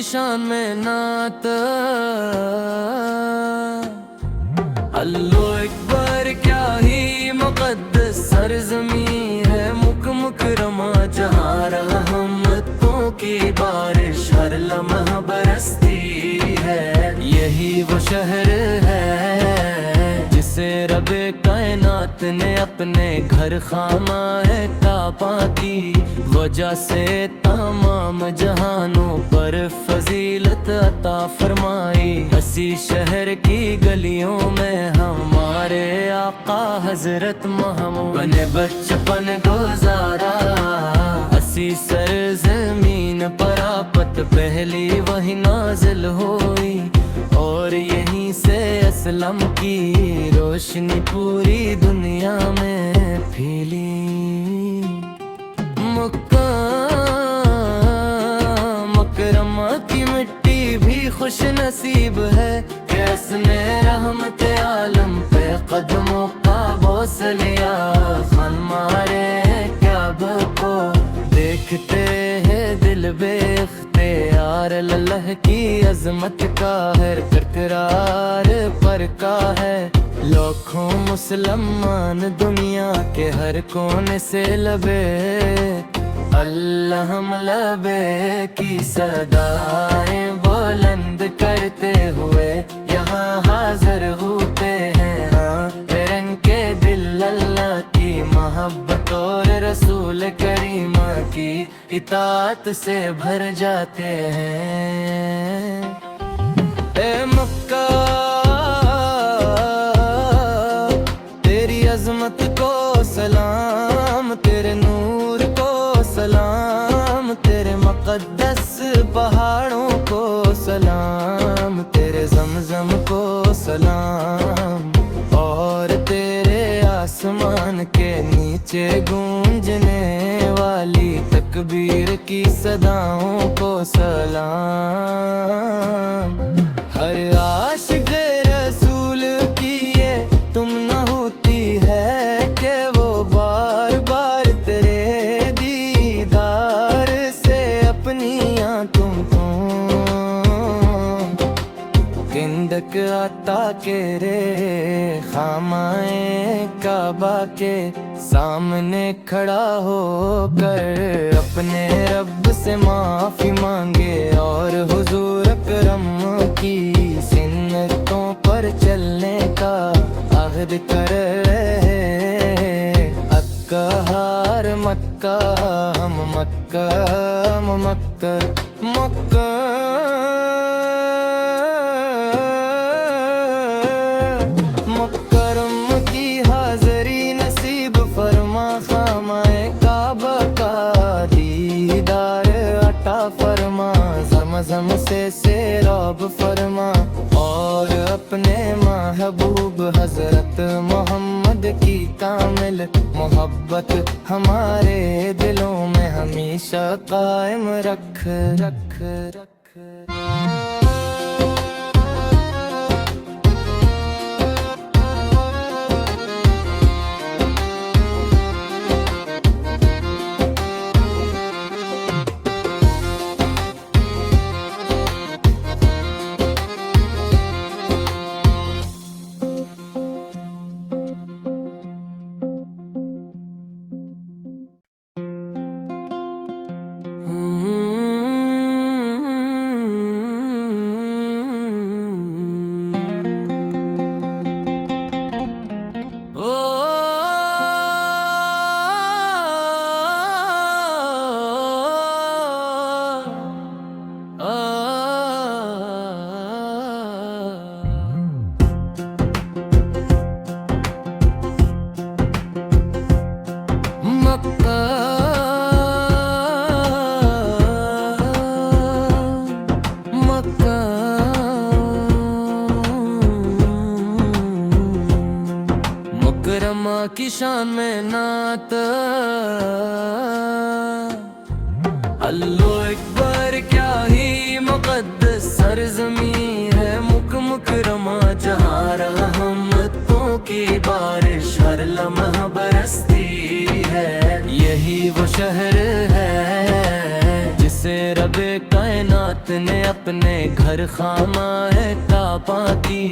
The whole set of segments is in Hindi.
शान में नात। अल्लाह अकबर क्या ही मुक़द्दस सरज़मीं है, मुक मुकरमा जहाँ रहमतों की बारिश हर लम्हा बरसती है। यही वो शहर है जिसे रबे कायनात ने अपने घर खामाए काबा की वजह से तमाम जहानों पर फजीलत अता फरमाई। हसी शहर की गलियों में हमारे आका हजरत मोहम्मद बने बचपन गुजारा। हसी सरज़मीन पर आपत पहली वही नाजिल हुई और यहीं से असलम की रोशनी पूरी दुनिया में फैली। मक्का मुकरमा की मिट्टी भी खुश नसीब है, कैसने रहमत आलम पे कदमों का बोस लिया। खान मारे क्याब को देखते हैं दिल बेख्तियार, अल्लाह की अजमत का हर करकरार पर का है। लाखों मुसलमान दुनिया के हर कोने से लबे अल्लाह लबे की सदाएं बुलंद करते हुए यहाँ हाजिर होते हैं। हाँ रंग के दिल अल्लाह की मोहब्बत और रसूल करीमा की इताअत से भर जाते हैं। ए मक्का तेरी अजमत को सलाम, तेरे नूर को सलाम, तेरे मुक़द्दस पहाड़ों को सलाम, तेरे ज़मज़म को सलाम और तेरे आसमान के नीचे गूंजने वाली तकबीर की सदाओं को सलाम। हर आशिक़ रसूल की ये तुम न होती है कि वो बार बार तेरे दीदार से अपनी आँखों को किंदक आता के रे खामाए काबा के सामने खड़ा होकर अपने रब से माफी मांगे और हुजूर अकरम की सुन्नतों पर चलने का अहद करे। अक्का हार मक्का हम मक्का मक्का मक्का मुकरम की हाज़री नसीब फरमा, खामाए काबा का दीदार अता फरमा। ज़मज़म से सैराब फरमा और अपने महबूब हज़रत मोहम्मद की कामिल मोहब्बत हमारे दिलों में हमेशा कायम रख रख रख। की शान में नात। अल्लाह अकबर क्या ही मुक़द्दस सरज़मीं है, मुक मुकरमा जहाँ रहमतों की बारिश हर लम्हा बरसती है। यही वो शहर है जिसे रबे कायनात ने घर खामा है काबा की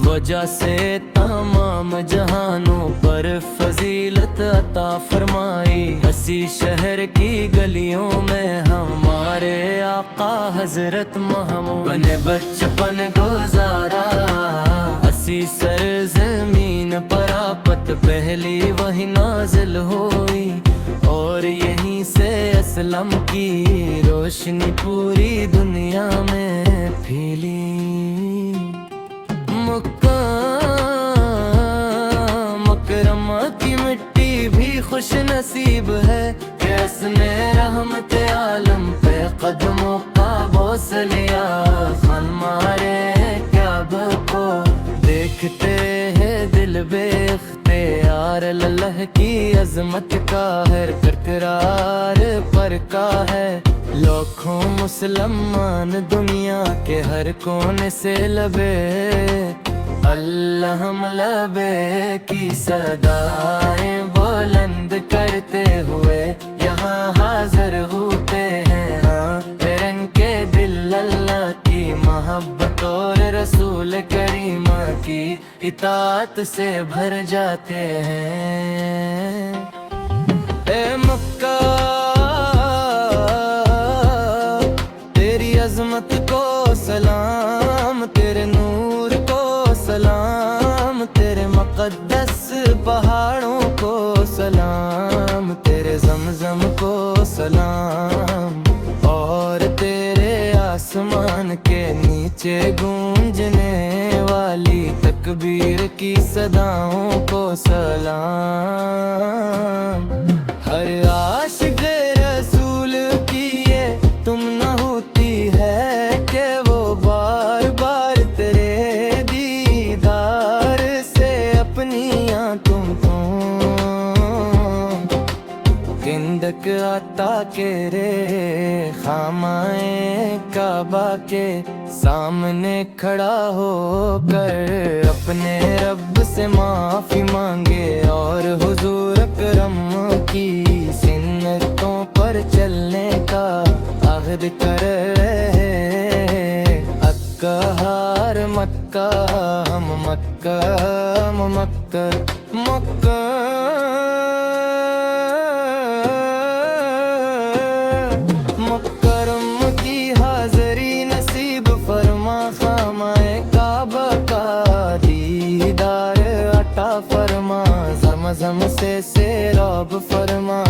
वजह से तमाम जहानों पर फजीलत अता फरमाई। हसी शहर की गलियों में हमारे आका हजरत महमूद बने बचपन गुजारा। हसी सरजमीन पर आपत पहली वही नाजिल हुई और यहीं से असलम की रोशनी पूरी दुनिया में फैली। मक्का मुकरमा की मिट्टी भी खुश नसीब है कि उसने रहमत आलम पे कदमों का बोस लिया। खान मारे काब को देखते हैं दिल बेख्तियार अल्लाह की अजमत का हर करकरार पर का है। लाखों मुसलमान दुनिया के हर कोने से लबे अल्लाह लबे की सदाएं बुलंद करते हुए यहाँ हाजिर होते हैं। रंग के दिल अल्लाह की मोहब्बत और रसूल करीमा की इताअत से भर जाते हैं। ए मक्का तेरी अजमत को सलाम, तेरे नूर को सलाम, तेरे मुक़द्दस पहाड़ों को सलाम, तेरे ज़मज़म को सलाम और तेरे आसमान के नीचे गूंजने वाली तकबीर की सदाओं को सलाम। हर आशिक़ रसूल की ये तुम न होती है कि वो बार बार तेरे दीदार से अपनी आँखों को किंदक आता के रे खामाए काबा के सामने खड़ा होकर अपने रब से माफी मांगे और हुजूर अकरम की सुन्नतों पर चलने का अहद कर रहे। अक्का हार मक्का हम मक्का हम मक्का मक्का मुकरम की हाज़री नसीब फरमा। खामाए काबा का दीदार अता फरमा। ज़मज़म से सैराब फरमा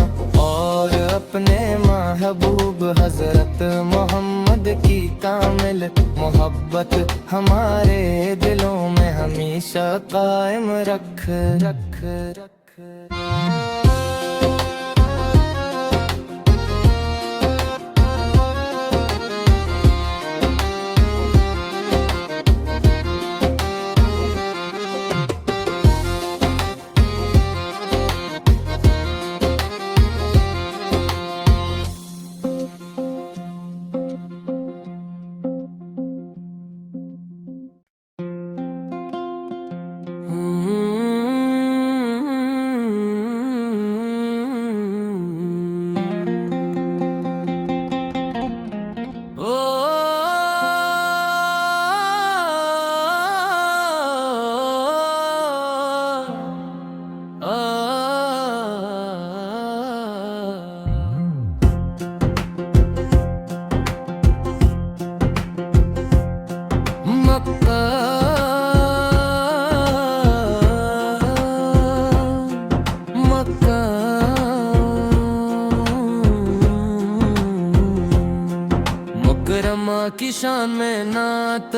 और अपने महबूब हज़रत मोहम्मद की कामिल मोहब्बत हमारे दिलों में हमेशा कायम रख रख रख। मुकरमा की शान में नात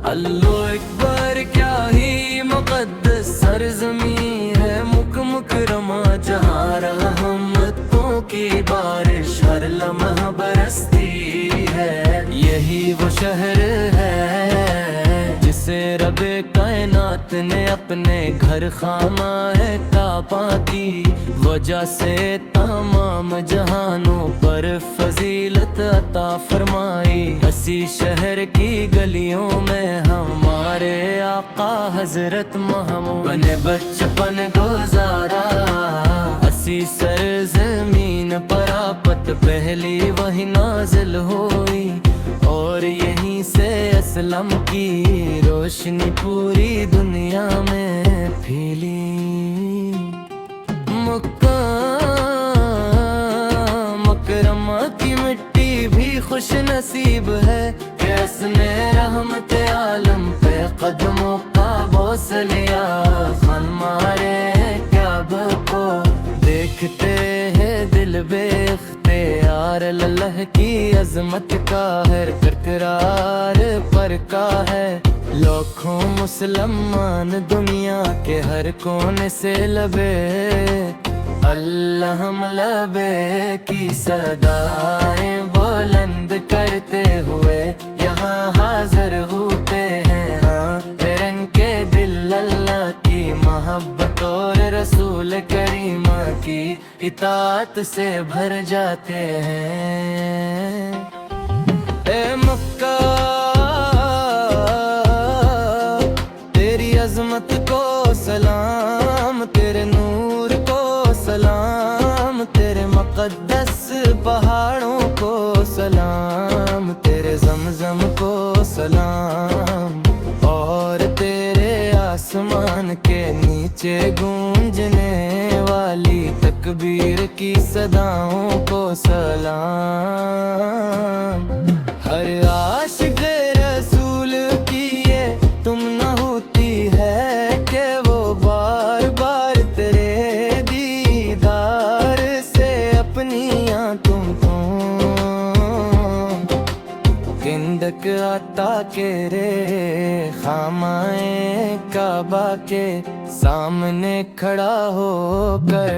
अल्लाह अकबर क्या ही मुक़द्दस सरज़मीं है। मुकरमा जहाँ रहमतों की बारिश हर लम्हा बरसती है। यही वो शहर है जिसे रबे कायनात ने अपने घर खामा है काबा की वजह से तमाम जहानों पर फजीलत अता फरमाई। हसी शहर की गलियों में हमारे आका हजरत महमूद बने बचपन गुजारा। हसी सरजमीन पर आपत बरापत पहली वही नाजिल हुई, और यहीं से असलम की रोशनी पूरी दुनिया में फैली। मक्का मकरमा की मिट्टी भी खुश नसीब है, कैसने रहमत आलम पे कदमों का बोस लिया। खान मारे काब को देखते हैं दिल बेख्तियार, अल्लाह की अजमत का हर इकरार पर का है। लाखों मुसलमान दुनिया के हर कोने से लबे अल्लाह लबे की सदाएं बुलंद करते हुए यहाँ हाजिर होते हैं। हाँ रंग के दिल अल्लाह की मोहब्बत और रसूल करीमा की इताअत से भर जाते हैं। ए मक्का तेरी अजमत को सलाम, तेरे नूर को सलाम, तेरे मुक़द्दस पहाड़ों को सलाम, तेरे ज़मज़म को सलाम, और तेरे आसमान के नीचे गूंजने वाली तकबीर की सदाओं को सलाम। हर आशिक़ रसूल की ये तुम न होती है कि वो बार बार तेरे दीदार से अपनी आंखों को किंदक आता के रे। खामाए काबा के सामने खड़ा होकर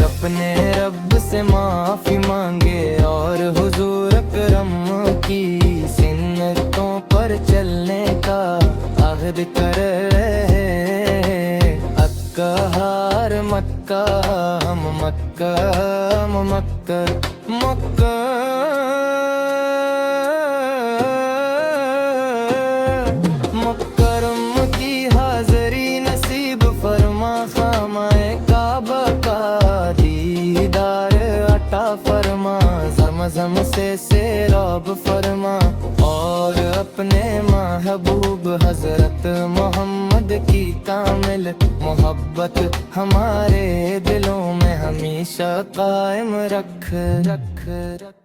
अपने रब से माफी मांगे, और हुजूर अकरम की सुन्नतों पर चलने का अहद कर रहे। अक्का हार मक्का हम मक्का मक्का मक्का मुकरम की हाज़री नसीब फरमा। खामाए काबा का दीदार अता फरमा, ज़मज़म से सैराब फरमा, और अपने महबूब हज़रत मोहम्मद की कामिल मोहब्बत हमारे दिलों में हमेशा कायम रख रख रख।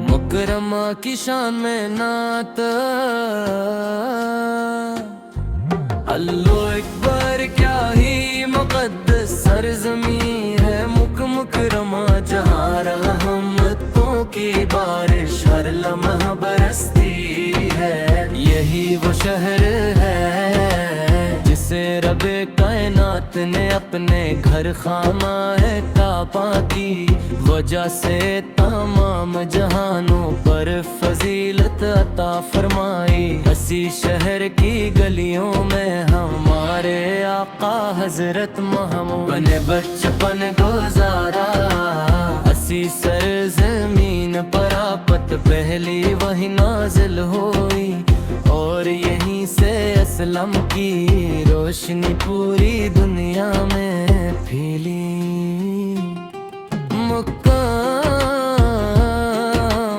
मुकरमा की शान में नात अल्लाह अकबर, क्या ही मुक़द्दस सरज़मीं है मुकरमा, जहाँ रहमतों की बारिश हर लम्हा बरसती है। यही वो शहर है जिसे रबे कायनात ने अपने घर खामाए काबा की वजह से तमाम जहानों पर फजीलत अता फरमाई। हसी शहर की गलियों में हमारे आका हजरत मोहम्मद बने बचपन गुजारा। हसी सरज़मीन पर आपत पहली वही नाजिल हुई, और यहीं से असलम की रोशनी पूरी दुनिया में फैली। मक्का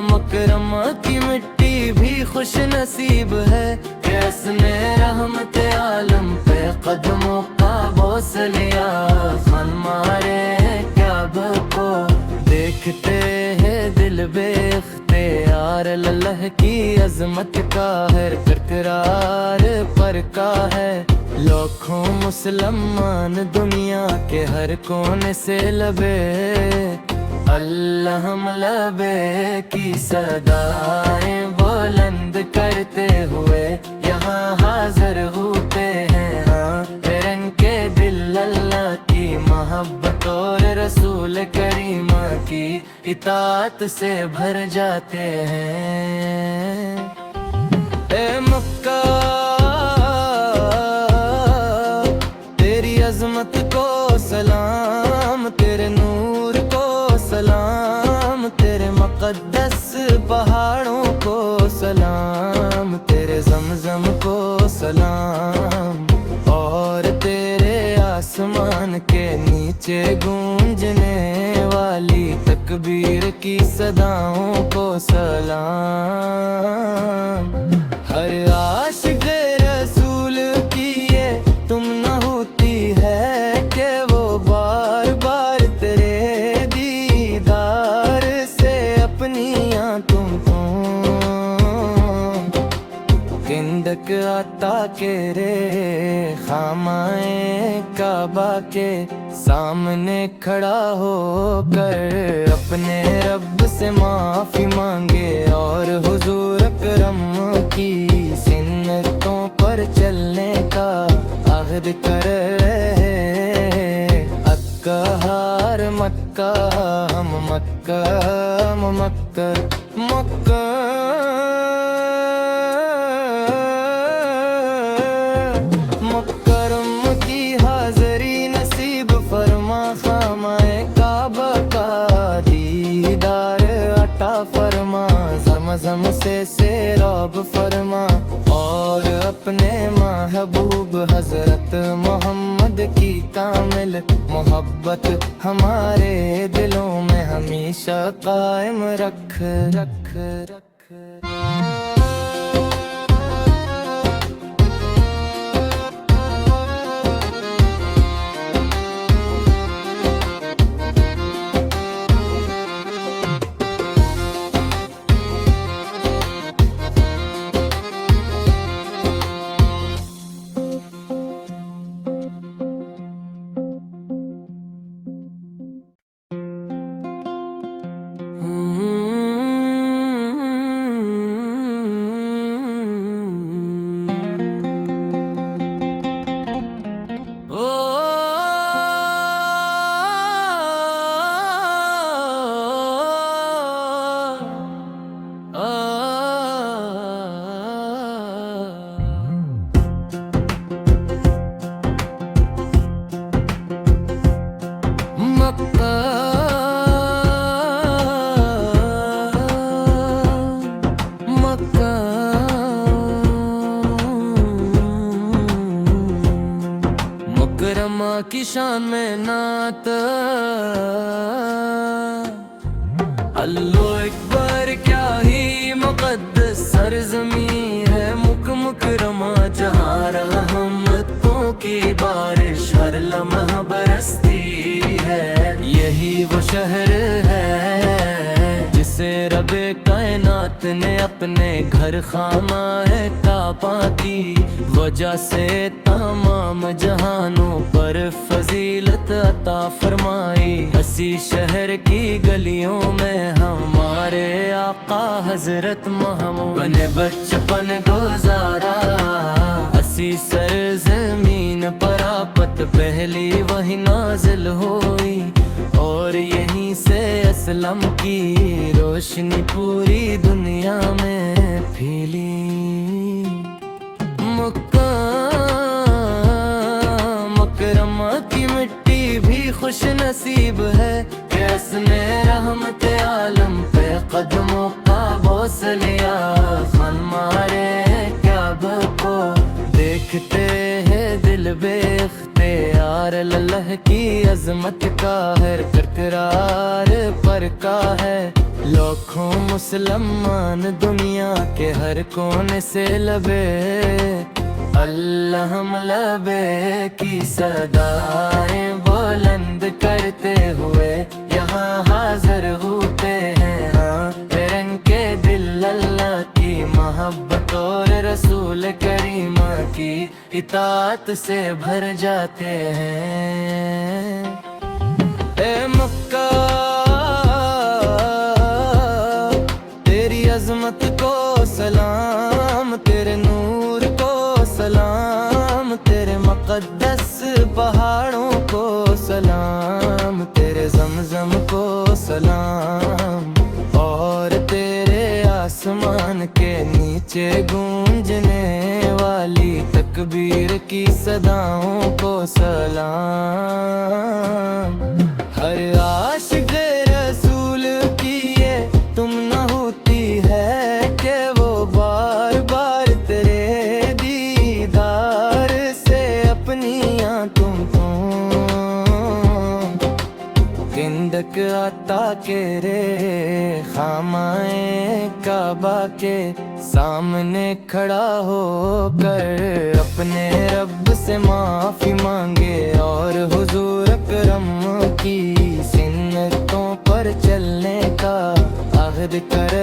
मकरमा की मिट्टी भी खुश नसीब है, कैसने रहमत आलम पे कदमों का बोस लिया खान मारे क्या को देखते हैं दिल बेख्तियार अल्लाह की अजमत का है करकरार पर का है लाखों मुसलमान दुनिया के हर कोने से लबे अल्लाह लबे की सदाएं बुलंद करते हुए यहाँ हाजिर होते हैं। हाँ रंग के दिल अल्लाह की मोहब्बत और रसूल करीमा की इताअत से भर जाते हैं। ए मक्का तेरी अजमत को सलाम, तेरे नूर को सलाम, तेरे मुक़द्दस पहाड़ों को सलाम, तेरे ज़मज़म को सलाम और तेरे आसमान के नीचे गूंजने वाली तकबीर की सदाओं को सलाम। हर आशिक़ रसूल की ये तुम न होती है कि वो बार बार तेरे दीदार से अपनी आंखों को किंदक आता के रे खामाए काबा के सामने खड़ा होकर अपने रब से माफी मांगे और हुजूर अकरम की सुन्नतों पर चलने का अहद करे। अक्का हार मक्का हम मक्का मक्का मक्का मुकरम की हाज़री नसीब फरमा खामाए काबा का दीदार अता फरमा ज़मज़म से सैराब फरमा और अपने महबूब हज़रत मोहम्मद की कामिल मोहब्बत हमारे दिलों में हमेशा कायम रख रख रख। मुकरमा की शान में नात अल्लाह अकबर क्या ही मुक़द्दस सरज़मीं है मुकरमा जहाँ रहमतों की बारिश हर लम्हा बरसती है। यही वो शहर है जिसे रबे कायनात ने अपने घर खामाए काबा की वजह से तमाम जहानों पर फजीलत अता फरमाई। हसी शहर की गलियों में हमारे आका हजरत मोहम्मद बने बचपन गुजारा। हसी सरज़मीन पर आपत पहली वही नाजिल हुई और यहीं से असलम की रोशनी पूरी दुनिया में फैली। मुकरमा की मिट्टी भी खुश नसीब है कि उसने रहमत आलम पे कदमों का बोस लिया खान मारे क्या को देखते हैं दिल बेख्तियार अल्लाह की अजमत का है करकरार पर का है लाखों मुसलमान दुनिया के हर कोने से लबे अल्लाह हम लबे की सदाएं बुलंद करते हुए यहाँ हाजिर होते हैं। हाँ रंग के दिल अल्लाह की मोहब्बत और रसूल करीमा की इताअत से भर जाते हैं। ए मक्का तेरी अजमत को सलाम, तेरे नूर को सलाम, तेरे मुक़द्दस पहाड़ों को सलाम, तेरे ज़मज़म को सलाम, और तेरे आसमान के नीचे गूंजने वाली तकबीर की सदाओं को सलाम। हर आशिक़ रसूल की ये तुम न होती है कि वो बार बार तेरे दीदार से अपनी आंखों को किंदक आता के रे खामाए काबा के सामने खड़ा होकर अपने रब से माफी मांगे और हुजूर अकरम की सुन्नतों पर चलने का अहद कर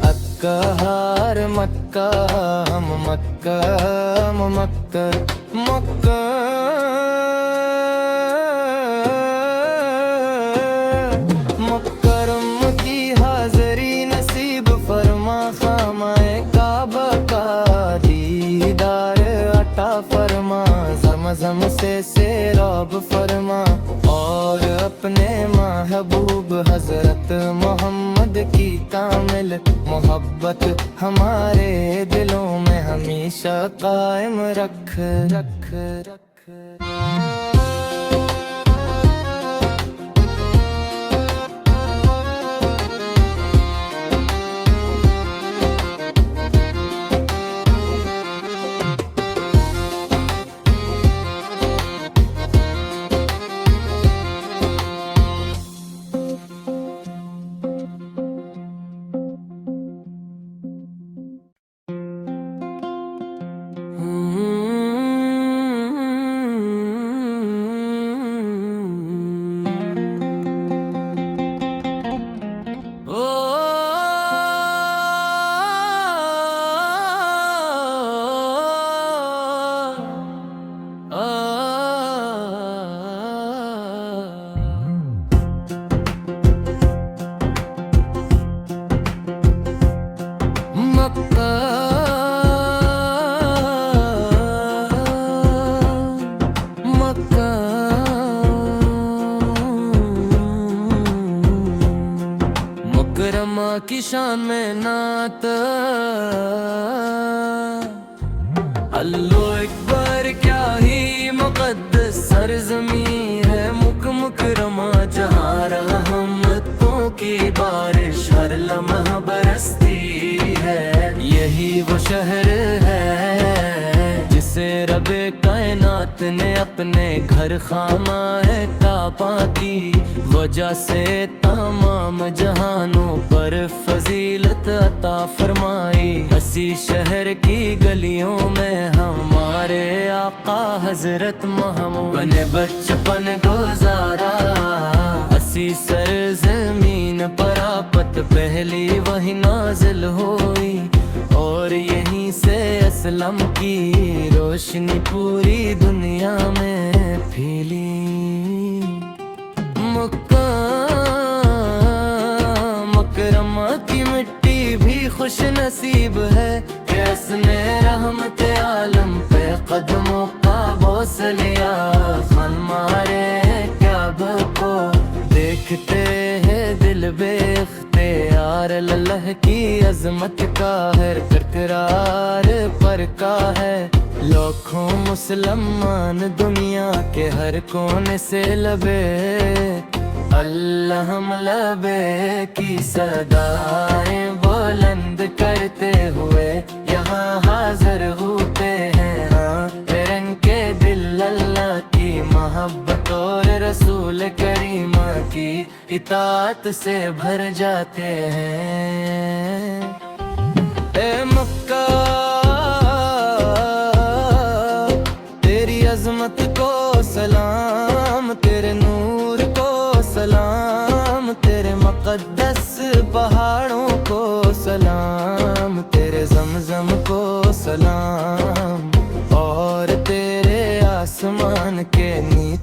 अक्का हार मक्का हम मक्का हम मक्का मक्का मुकरम की हाज़री नसीब फरमा, खामाए काबा का दीदार अता फरमा, ज़मज़म से सैराब फरमा और अपने महबूब हज़रत मोहम्मद की कामिल मोहब्बत हमारे दिलों में हमेशा कायम रख रख रख। मुकरमा की शान में नात अल्लाह अकबर क्या ही मुक़द्दस सरज़मीं है। मुकरमा जहाँ रहमतों की बारिश हर लम्हा बरसती है। यही वो शहर है जिसे रबे कायनात ने अपने घर खामाए काबा की वजह से तमाम जहानों पर फजीलत अता फरमाई। इसी शहर की गलियों में हमारे आका हजरत मोहम्मद बने बचपन गुजारा। इसी सरज़मीन पर आपत पहली वही नाजिल हुई और यहीं से इस्लाम की रोशनी पूरी दुनिया में फैली। मुकरमा की मिट्टी भी खुश नसीब है कि उसने रहमत आलम पे कदमों का बोस लिया। खान मारे काब को देखते हैं दिल बेख्तियार अल्लाह की अजमत का है करकरार पर का है। लाखों मुसलमान दुनिया के हर कोने से लबे अल्लाह हम लबे की सदाएं बुलंद करते हुए यहाँ हाजिर होते हैं। हाँ रंग के दिल अल्लाह की मोहब्बत और रसूल करीमा की इताअत से भर जाते हैं। ए मक्का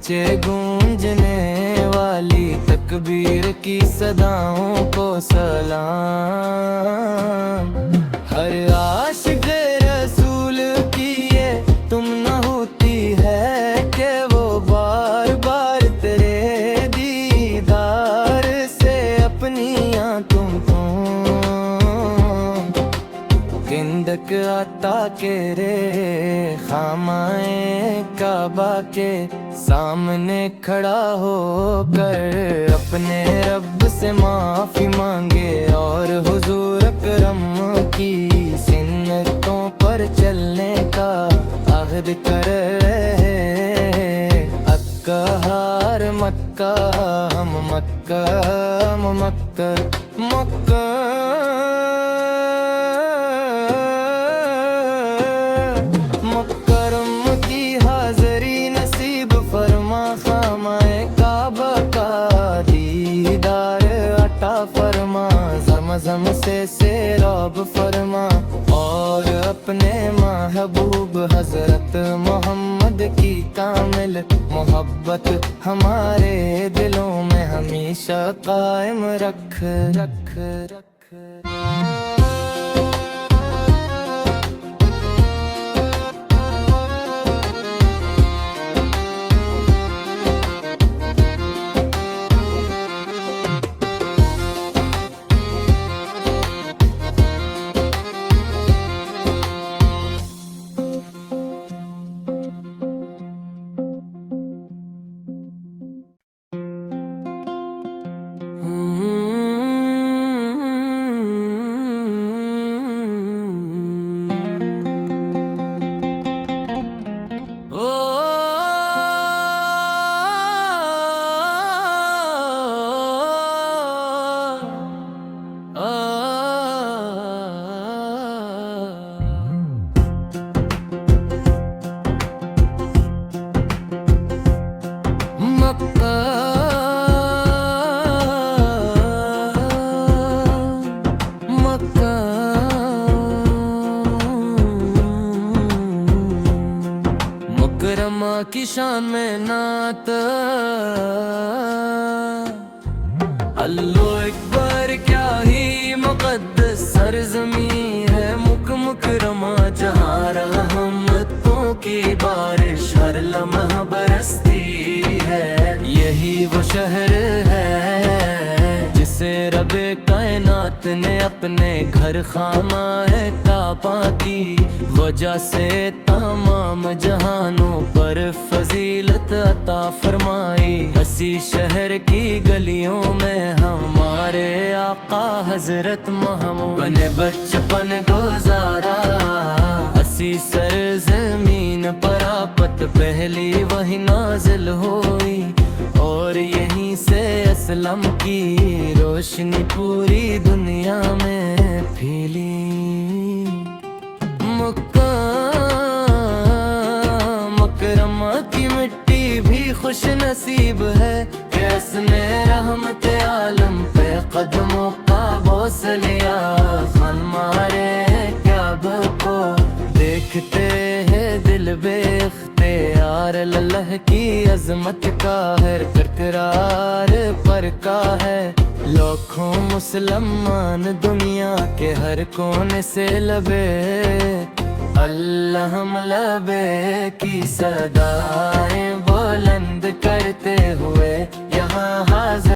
नीचे गूंजने वाली तकबीर की सदाओं को सलाम। हर आशिक़ रसूल की ये तुम न होती है कि वो बार बार तेरे दीदार से अपनी आंखों को गिंदक आता के रे खामाए काबा के सामने खड़ा होकर अपने रब से माफी मांगे और हुजूर अकरम की सुन्नतों पर चलने का अहद कर रहे। अक्का हार मक्का हम मक्का हम मक्का मक्का मुकरम की हाज़री नसीब फरमा खामाए काबा का दीदार अता फरमा। ज़मज़म से सेराब फरमा और अपने महबूब हज़रत मोहम्मद की कामिल मोहब्बत हमारे दिलों में हमेशा कायम रख रख रख। मुकरमा की शान में नात अल्लाह अकबर क्या ही मुक़द्दस सरज़मी है मुकरमा जहाँ रहमतों की बारिश हर लम्हा बरसती है। यही वो शहर है जिसे रबे कायनात ने अपने घर खामाए काबा की वजह से तमाम जहानों पर फजीलत अता फरमाई। हसी शहर की गलियों में हमारे आका हजरत मोहम्मद बने बचपन गुजारा। हसी सरज़मीन पर आपत पहली वही नाजिल हुई और यहीं से असलम की रोशनी पूरी दुनिया में फैली। मुकरमा की मिट्टी भी खुश नसीब है कि उसने रहमत आलम पे कदमों का बोस लिया। मन मारे काबा को देखते हैं दिल बेख्तियार अल्लाह की अजमत का है करकरार पर का है। लाखों मुसलमान दुनिया के हर कोने से लबे अल्लाह लबे की सदाएं बुलंद करते हुए यहाँ हाज़िर